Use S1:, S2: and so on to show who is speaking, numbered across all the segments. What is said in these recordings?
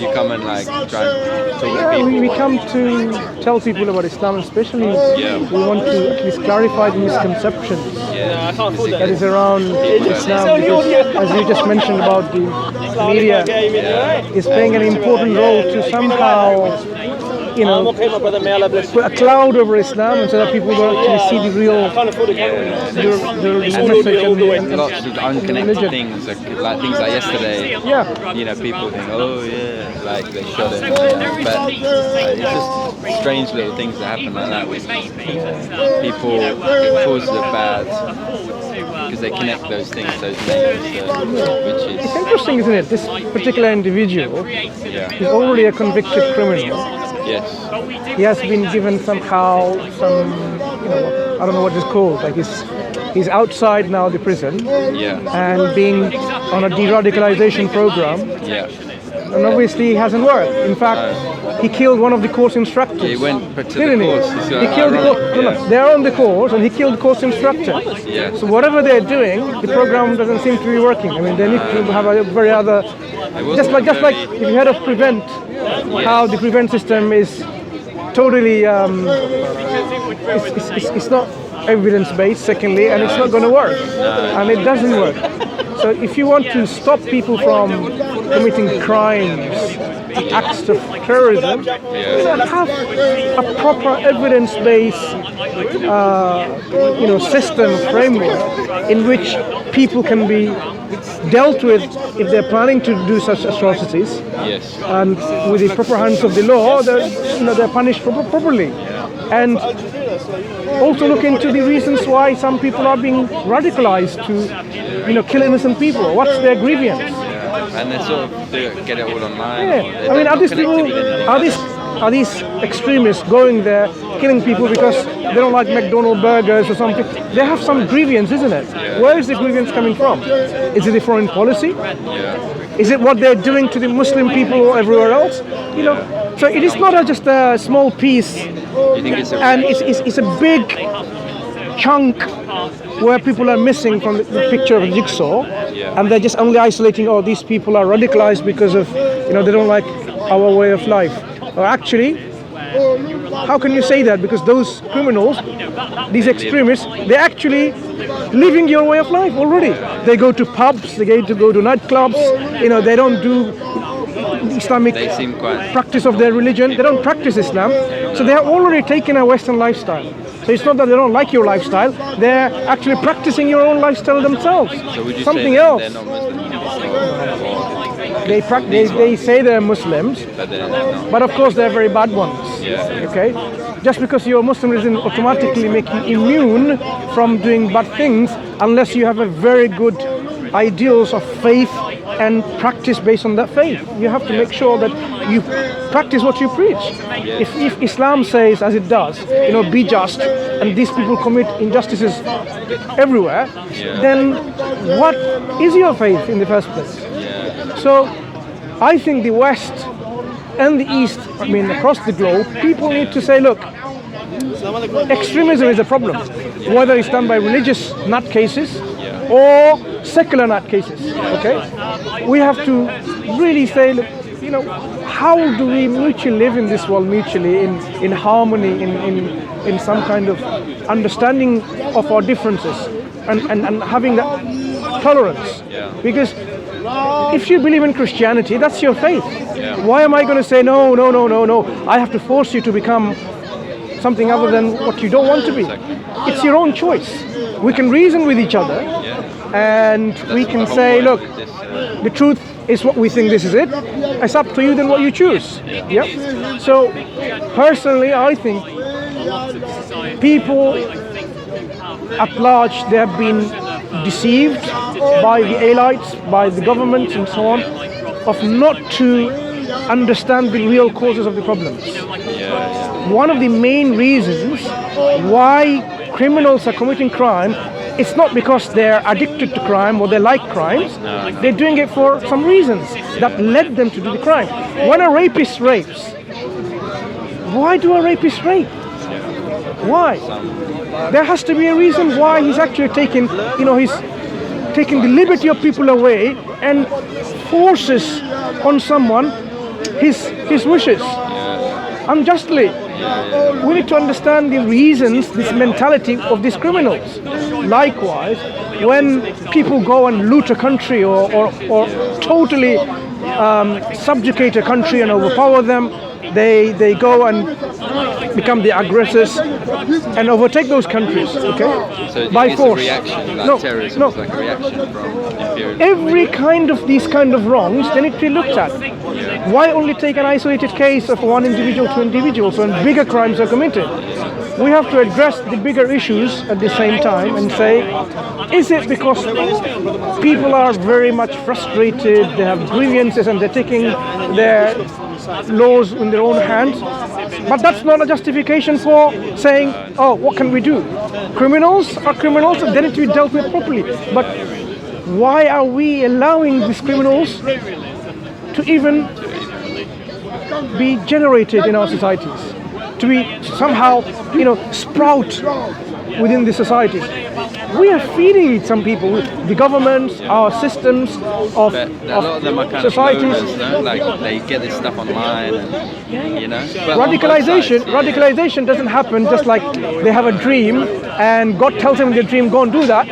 S1: you come and like try and talk to people?
S2: We come to tell people about Islam, especially we want to at least clarify the misconceptions that is around Islam, because as you just mentioned about the media is playing an important role to somehow put a cloud over Islam, and so that people don't actually see the real message
S1: and lots of unconnected things, like things like yesterday. People think, oh yeah, like they shot it, but it's just strange little things that happen like that with people. It causes a bad, because they connect those things, those names, which is...
S2: It's interesting, isn't it? This particular individual is already a convicted criminal.
S1: Yes.
S2: He has been given somehow some, I don't know what it's called, like he's outside now the prison and being on a de-radicalization program. And obviously it hasn't worked. In fact, he killed one of the course instructors.
S1: He went to the course.
S2: He killed the course. They're on the course, and he killed the course instructor. So whatever they're doing, the program doesn't seem to be working. I mean, they need to have a very other. Just like if you heard of Prevent, how the Prevent system is totally. It's not evidence-based. Secondly, and it's not going to work, and it doesn't work. So if you want to stop people from committing crimes, acts of terrorism, have a proper evidence-based, system, framework in which people can be dealt with if they're planning to do such atrocities. And with the proper hands of the law, they're punished properly. And also look into the reasons why some people are being radicalized to, kill innocent people. What's their grievance?
S1: And they sort of get it all online.
S2: I mean, are these extremists going there killing people because they don't like McDonald's burgers or something? They have some grievance, isn't it? Where is the grievance coming from? Is it the foreign policy? Is it what they're doing to the Muslim people everywhere else? So it is not just a small piece, and it's a big chunk where people are missing from the picture of the jigsaw, and they're just only isolating, these people are radicalized because of, they don't like our way of life. Or actually, how can you say that? Because those criminals, these extremists, they're actually living your way of life already. They go to pubs, they go to nightclubs, they don't do Islamic practice of their religion. They don't practice Islam, so they have already taken a Western lifestyle. So it's not that they don't like your lifestyle; they're actually practicing your own lifestyle themselves.
S1: So would you
S2: something
S1: say
S2: else.
S1: They're not Muslim?
S2: They say they're Muslims, but of course they're very bad ones. Okay, just because you're Muslim doesn't automatically make you immune from doing bad things, unless you have a very good ideals of faith and practice based on that faith. You have to make sure that you practice what you preach. If Islam says, as it does, be just, and these people commit injustices everywhere, then what is your faith in the first place? So I think the West and the East, across the globe, people need to say, look, extremism is a problem, whether it's done by religious nutcases or secular nutcases. Okay, we have to really say, look, how do we mutually live in this world, mutually in harmony, in some kind of understanding of our differences, and having that tolerance. Because if you believe in Christianity, that's your faith. Why am I going to say no? I have to force you to become something other than what you don't want to be. It's your own choice. We can reason with each other, and we can say, look, the truth is what we think this is it. It's up to you then what you choose. So personally, I think people at large, they have been deceived by the elites, by the governments and so on, of not to understand the real causes of the problems. One of the main reasons why criminals are committing crime, it's not because they're addicted to crime or they like crimes. They're doing it for some reasons that led them to do the crime. When a rapist rapes, why do a rapist rape? Why? There has to be a reason why he's actually taking, he's taking the liberty of people away and forces on someone his wishes unjustly. We need to understand the reasons, this mentality of these criminals. Likewise, when people go and loot a country or totally subjugate a country and overpower them, they go and become the aggressors and overtake those countries, okay?
S1: So
S2: by force.
S1: A reaction, like terrorism is like a reaction from imperialism.
S2: Every kind of these kind of wrongs, they need to be looked at. Why only take an isolated case of one individual to individuals when bigger crimes are committed? We have to address the bigger issues at the same time and say, is it because people are very much frustrated, they have grievances and they're taking their laws in their own hands? But that's not a justification for saying, oh, what can we do? Criminals are criminals and they need to be dealt with properly. But why are we allowing these criminals to even be generated in our societies? To be somehow, sprout within the societies. We are feeding some people, the governments, our systems of
S1: a lot of them are kind
S2: societies.
S1: Of loners, like they get this stuff online, and, But
S2: radicalization doesn't happen just like they have a dream and God tells them their dream, go and do that.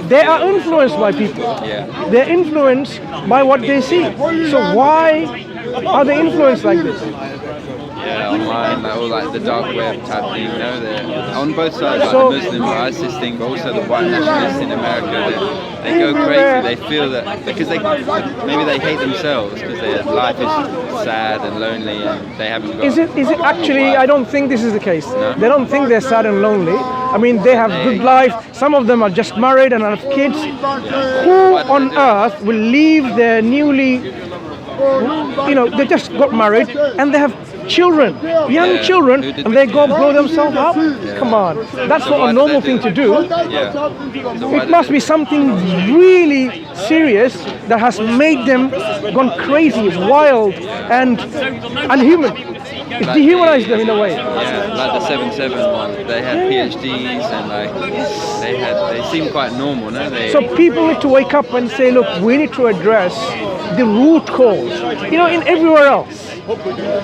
S2: They are influenced by people.
S1: Yeah.
S2: They're influenced by what they see. So why are they influenced like this?
S1: Yeah, online, like the dark web type thing, they're on both sides, like the Muslim ISIS thing, but also the white nationalists in America, they go crazy. They feel that because maybe they hate themselves because their life is sad and lonely and they haven't got.
S2: Is it actually? I don't think this is the case.
S1: No?
S2: They don't think they're sad and lonely. I mean, they have good life. Some of them are just married and have kids.
S1: Yeah.
S2: Who on earth will leave their newly, they just got married and they have children, young children, and they go blow themselves up? Come on, that's not a normal thing to do. It must be something really serious that has made them gone crazy, wild, and unhuman. It's dehumanized them in a way.
S1: Yeah, like the 7/7 one, they had PhDs and they seem quite normal, no?
S2: So people need to wake up and say, look, we need to address the root cause. In everywhere else,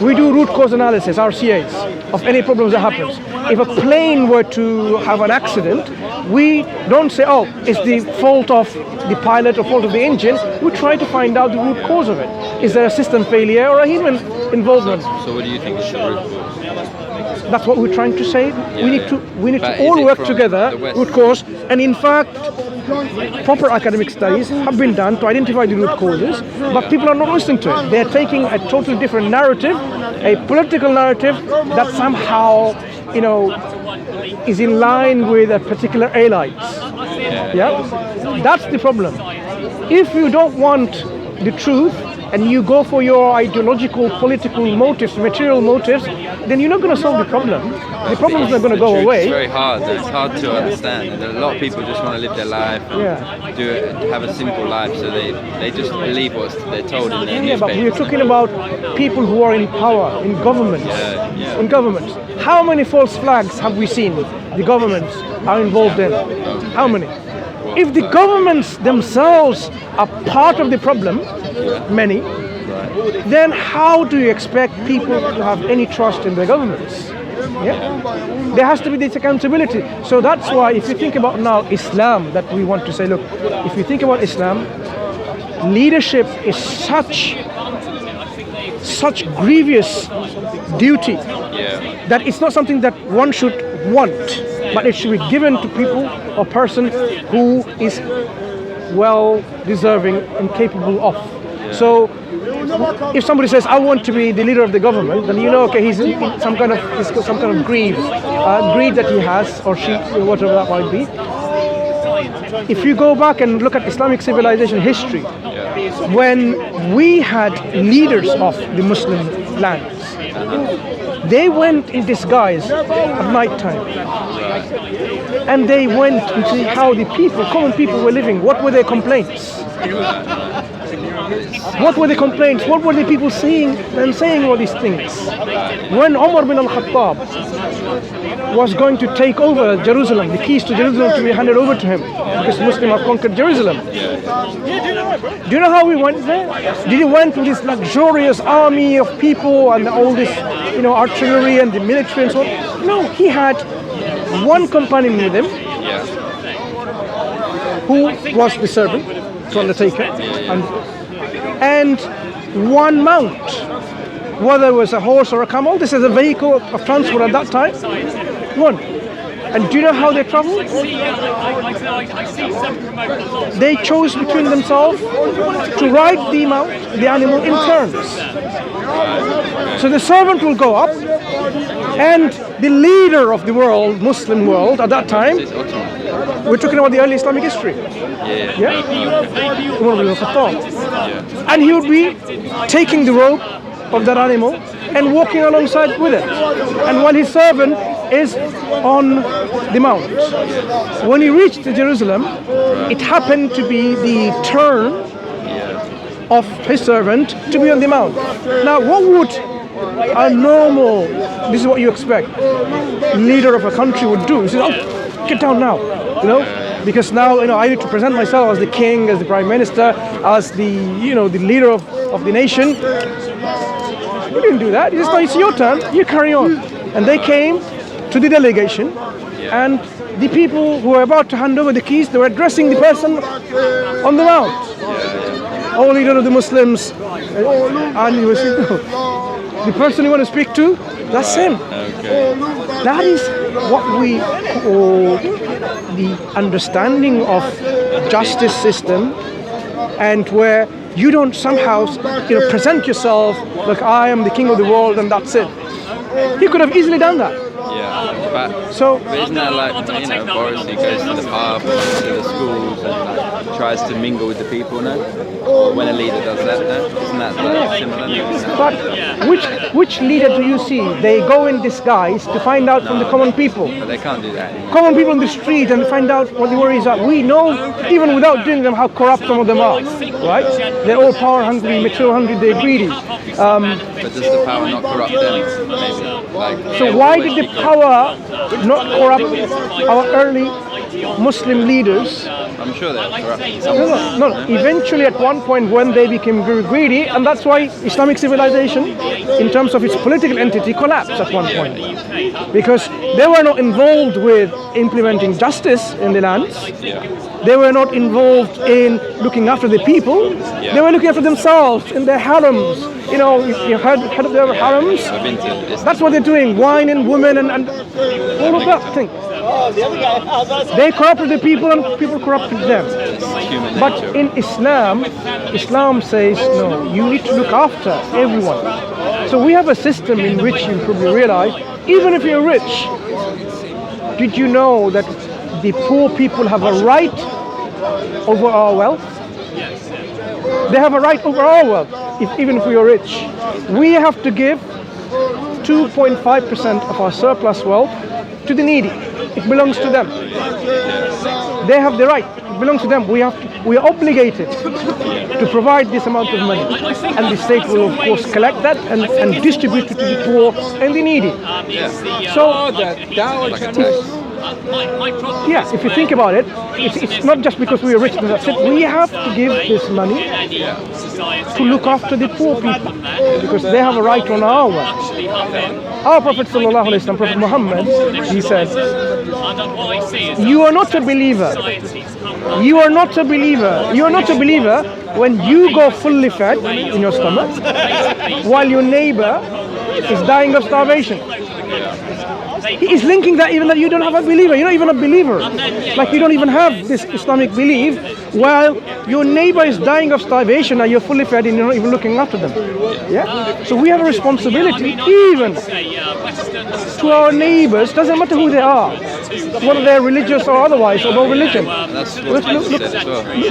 S2: we do root cause analysis, RCAs, of any problems that happens. If a plane were to have an accident, we don't say, oh, it's the fault of the pilot or fault of the engine. We try to find out the root cause of it. Is there a system failure or a human involvement?
S1: So what do you think is the root cause?
S2: That's what we're trying to say. We need to all work together, root cause, and in fact, proper academic studies have been done to identify the root causes, but people are not listening to it. They're taking a totally different narrative, a political narrative that somehow, is in line with a particular elite. Yeah? That's the problem. If you don't want the truth and you go for your ideological, political motives, material motives, then you're not going to solve the problem. The problem is not going to go away.
S1: It's very hard. It's hard to understand. And a lot of people just want to live their life, and have a simple life, so they just believe what they're told in their newspapers.
S2: But we're talking about people who are in power, in governments. In governments. How many false flags have we seen the governments are involved in? How many? If the governments themselves are part of the problem, many, then how do you expect people to have any trust in their governments? There has to be this accountability. So that's why if you think about now Islam, that we want to say, look, if you think about Islam, leadership is such grievous duty that it's not something that one should want, but it should be given to people or person who is well deserving and capable of. So if somebody says, I want to be the leader of the government, then okay, he's in some kind of greed that he has, or she, whatever that might be. If you go back and look at Islamic civilization history, when we had leaders of the Muslim lands, they went in disguise at night time. And they went to see how the people, common people, were living. What were their complaints? What were the complaints? What were the people saying all these things? When Umar bin al-Khattab was going to take over Jerusalem, the keys to Jerusalem to be handed over to him, because Muslims have conquered Jerusalem. Do you know how he went there? Did he went with this luxurious army of people and all this, artillery and the military and so on? No, he had one companion with him, who was the servant, the undertaker, and one mount, whether it was a horse or a camel. This is a vehicle of transport at that time. One. And do you know how they traveled? They chose between themselves to ride the animal in turns. So the servant will go up, and the leader of the world, Muslim world at that time, we're talking about the early Islamic history. Umar bin al-Khattab. And he would be taking the rope of that animal and walking alongside with it. And while his servant is on the mount. When he reached Jerusalem, it happened to be the turn of his servant to be on the mount. Now, what would a normal, this is what you expect, leader of a country would do? He says, "Oh, get down now," because now I need to present myself as the king, as the prime minister, as the the leader of the nation. He didn't do that. He said, "No, it's your turn. You carry on." And they came to the delegation, and the people who were about to hand over the keys, they were addressing the person on the mount. "Oh, leader of the Muslims," and he was saying, "No, the person you want to speak to, that's him." That is what we call the understanding of justice system, and where you don't somehow present yourself like I am the king of the world and that's it. He could have easily done that.
S1: But isn't that like, Boris, he goes to the pub, to the schools, and tries to mingle with the people, no? When a leader does that, no? Isn't that similar? No?
S2: But which leader do you see? They go in disguise to find out from the common people.
S1: But they can't do that anymore.
S2: Common people on the street and find out what the worries are. We know, even without doing them, how corrupt some of them are, right? They're all power hungry, material hungry, they're greedy.
S1: But does the power not corrupt them? Maybe.
S2: So why did the power not corrupt our early Muslim leaders?
S1: I'm sure they're corrupt.
S2: No. Eventually, at one point, when they became very greedy, and that's why Islamic civilization, in terms of its political entity, collapsed at one point, because they were not involved with implementing justice in the lands. They were not involved in looking after the people. They were looking after themselves in their harems. You heard of their harems? That's what they're doing, wine and women and all of that thing. They corrupted the people and people corrupted them. But in Islam says, no, you need to look after everyone. So we have a system in which you probably realize, even if you're rich, did you know that the poor people have a right over our wealth? They have a right over our wealth, even if we are rich. We have to give 2.5% of our surplus wealth to the needy. It belongs to them. They have the right. It belongs to them. We are obligated to provide this amount of money, and the state will, of course, collect that and distribute it to the poor and the needy. So yes, if you think about it, it's not just because we are rich. That's it. We have to give this money to look after the poor people, because they have a right on our wealth. Our Prophet ﷺ, Prophet Muhammad, he said, "You are not a believer. You are not a believer. You are not a believer when you go fully fed in your stomach, while your neighbor is dying of starvation." He is linking that even that you don't have a believer. You're not even a believer. Like you don't even have this Islamic belief, while your neighbor is dying of starvation and you're fully fed and you're not even looking after them. Yeah? So we have a responsibility even to our neighbors. Doesn't matter who they are, whether they're religious or otherwise, or no religion. We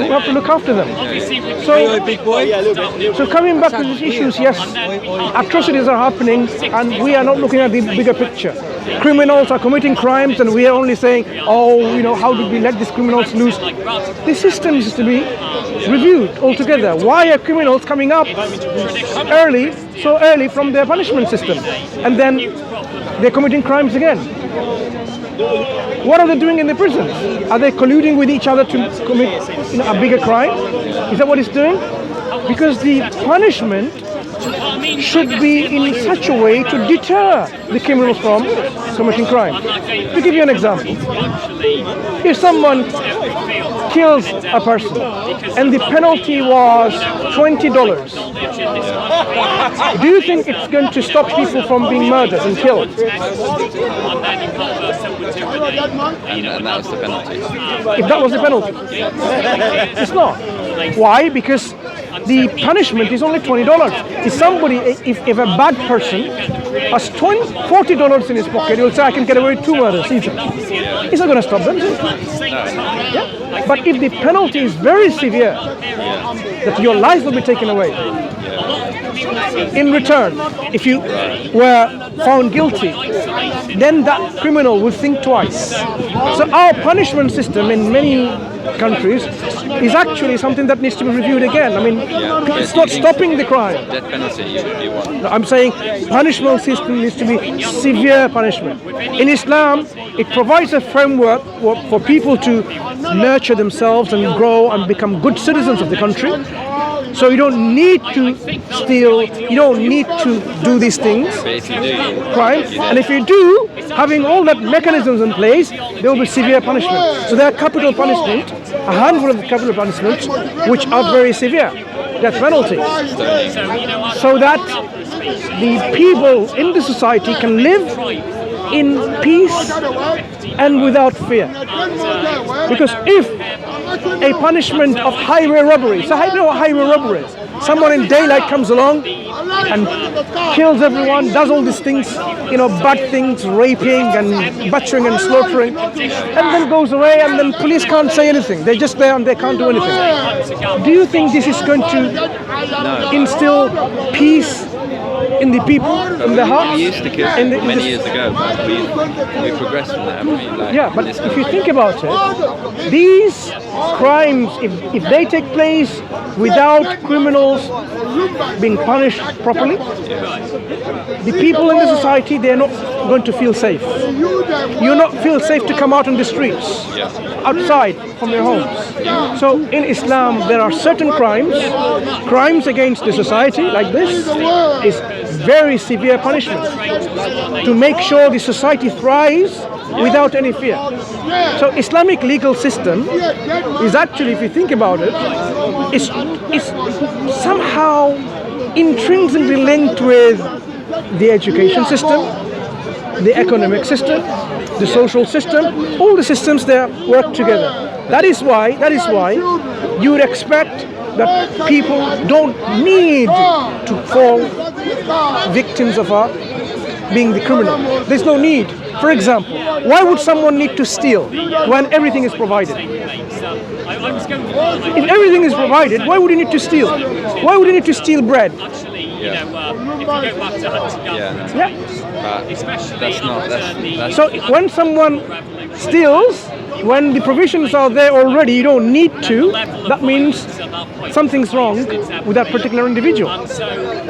S2: have to look after them. So coming back to these issues, yes, atrocities are happening and we are not looking at the bigger picture. criminals are committing crimes and we are only saying, oh, how did we let these criminals loose? The system is to be reviewed altogether. Why are criminals coming up so early from their punishment system? And then they're committing crimes again. What are they doing in the prisons? Are they colluding with each other to commit a bigger crime? Is that what it's doing? Because the punishment should be in such a way to deter the criminals from committing crime. To give you an example, if someone kills a person and the penalty was $20, do you think it's going to stop people from being murdered and killed?
S1: And that was the penalty.
S2: If that was the penalty. It's not. Why? Because the punishment is only $20. If a bad person has $40 in his pocket, he will say, I can get away with 2 murders easily. It's not going to stop them. Yeah? But if the penalty is very severe, that your life will be taken away, in return, if you were found guilty, then that criminal will think twice. So our punishment system in many countries is actually something that needs to be reviewed again. I mean, it's not stopping the crime.
S1: Death penalty, you want.
S2: I'm saying punishment system needs to be severe punishment. In Islam, it provides a framework for people to nurture themselves and grow and become good citizens of the country. So you don't need to steal, you don't need to do these things, crime. And if you do, having all that mechanisms in place, there will be severe punishment. So there are capital punishment, a handful of capital punishments, which are very severe, death penalty. So that the people in the society can live in peace and without fear. Because if a punishment of highway robbery, so I know what highway robbery is. Someone in daylight comes along and kills everyone, does all these things, bad things, raping and butchering and slaughtering, and then goes away, and then police can't say anything. They're just there and they can't do anything. Do you think this is going to instill peace in the people, in the hearts?
S1: We used to kill many years ago, but we progressed from that, haven't we?
S2: Yeah, but if you think about it, these crimes, if they take place without criminals being punished properly, the people in the society, they're not going to feel safe. You not feel safe to come out on the streets, outside from your homes. So in Islam, there are certain crimes against the society like this is very severe punishment to make sure the society thrives without any fear. So Islamic legal system is actually, if you think about it, is somehow intrinsically linked with the education system, the economic system, the social system. All the systems there work together. That is why you would expect that people don't need to fall victims of being the criminal. There's no need. For example, why would someone need to steal when everything is provided? If everything is provided, why would you need to steal? Why would you need to steal bread? So when someone steals, when the provisions are there already, you don't need to, that means something's wrong with that particular individual.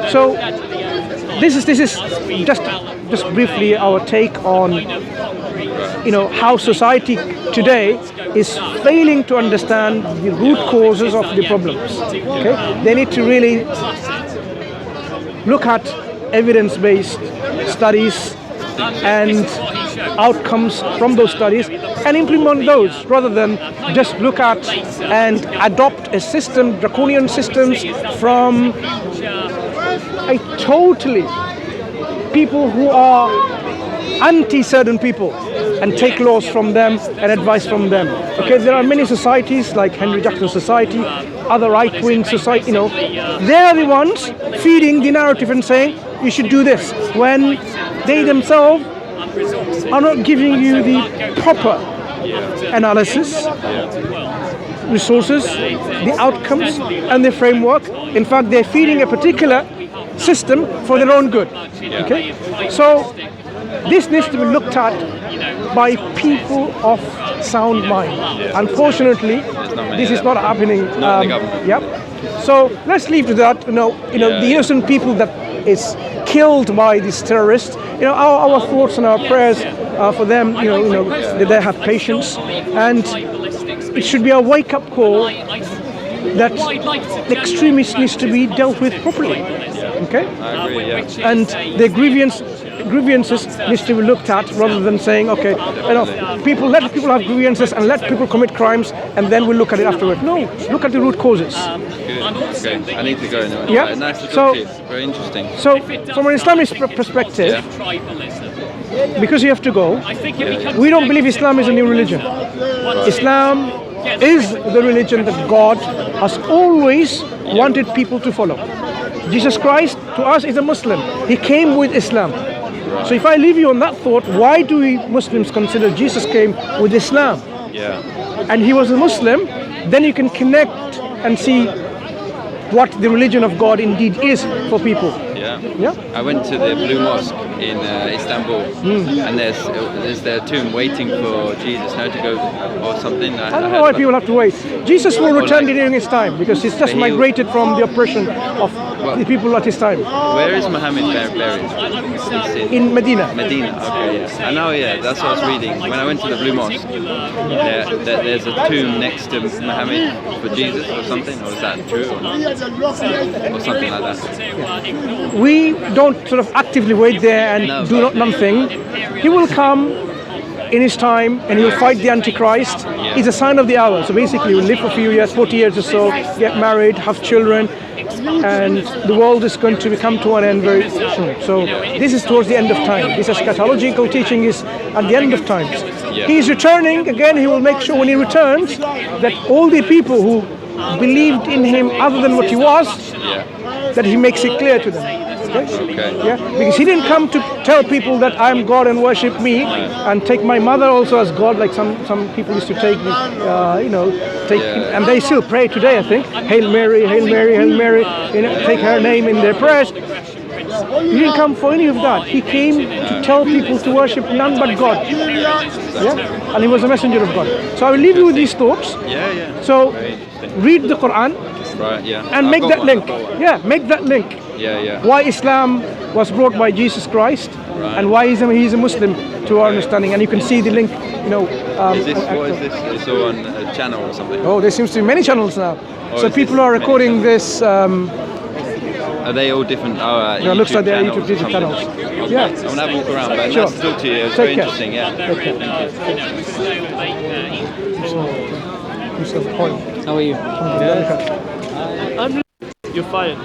S2: So this is just briefly our take on how society today is failing to understand the root causes of the problems. Okay, they need to really look at evidence-based studies and outcomes from those studies and implement those, rather than just look at and adopt a system, draconian systems from a totally people who are anti-certain people and take laws from them and advice from them. Okay, there are many societies like Henry Jackson Society, other right-wing society, they are the ones feeding the narrative and saying you should do this, when they themselves are not giving you the proper analysis, resources, the outcomes and the framework. In fact, they're feeding a particular system for their own good. Okay, so this needs to be looked at by people of sound mind. Unfortunately, this is not happening.
S1: Not in the government.
S2: Yep. So let's leave to that. The innocent people that is killed by these terrorists. Our thoughts and our prayers for them. That they have patience, and it should be a wake-up call that the extremists needs to be dealt with properly. Okay.
S1: I agree. Yeah.
S2: And the grievances needs to be looked at rather than saying, okay, let people have grievances and let people commit crimes and then we'll look at it afterward. No, look at the root causes.
S1: Good. Okay. I need to go now.
S2: Yeah.
S1: Nice to talk to you. Very interesting.
S2: So, from an Islamist perspective, because you have to go, we don't believe Islam is a new religion. Islam is the religion that God has always wanted people to follow. Jesus Christ, to us, is a Muslim. He came with Islam. So if I leave you on that thought, why do we Muslims consider Jesus came with Islam?
S1: Yeah.
S2: And he was a Muslim, then you can connect and see what the religion of God indeed is for people.
S1: Yeah. I went to the Blue Mosque in Istanbul, and there's their tomb waiting for Jesus now to go or something.
S2: I don't know why people have to wait. Jesus will return during his time because he's just migrated from the oppression of the people at his time.
S1: Where is Muhammad buried?
S2: In Medina.
S1: Medina, okay, yeah. I know, yeah, that's what I was reading. When I went to the Blue Mosque, there's a tomb next to Muhammad for Jesus or something, or is that true or not? Or something like that.
S2: We don't sort of actively wait there and do nothing. He will come in his time and he will fight the Antichrist. It's a sign of the hour. So basically he will live for a few years, 40 years or so, get married, have children, and the world is going to come to an end very soon. So this is towards the end of time. This eschatological teaching is at the end of times. He is returning. Again, he will make sure when he returns that all the people who believed in him other than what he was, that he makes it clear to them. Okay? Yeah, because he didn't come to tell people that I'm God and worship me, and take my mother also as God, like some people used to take, and they still pray today. I think Hail Mary, Hail Mary, Hail Mary. Take her name in their prayers. He didn't come for any of that. He came to tell people to worship none but God. Yeah, and he was a messenger of God. So I will leave you with these thoughts. So read the Quran.
S1: Right, yeah.
S2: And make that link. Yeah, make that link. Why Islam was brought by Jesus Christ, and why he's a Muslim to our understanding. And you can see the link.
S1: What is this? It's all on a channel or something?
S2: Oh, there seems to be many channels now. So people are recording this.
S1: Are they all different?
S2: It looks like they're YouTube channels. Yeah.
S1: I want to have a walk around, but
S2: Sure.
S1: nice to talk to you. It was very interesting. Yeah.
S2: How are you?
S3: You're fired.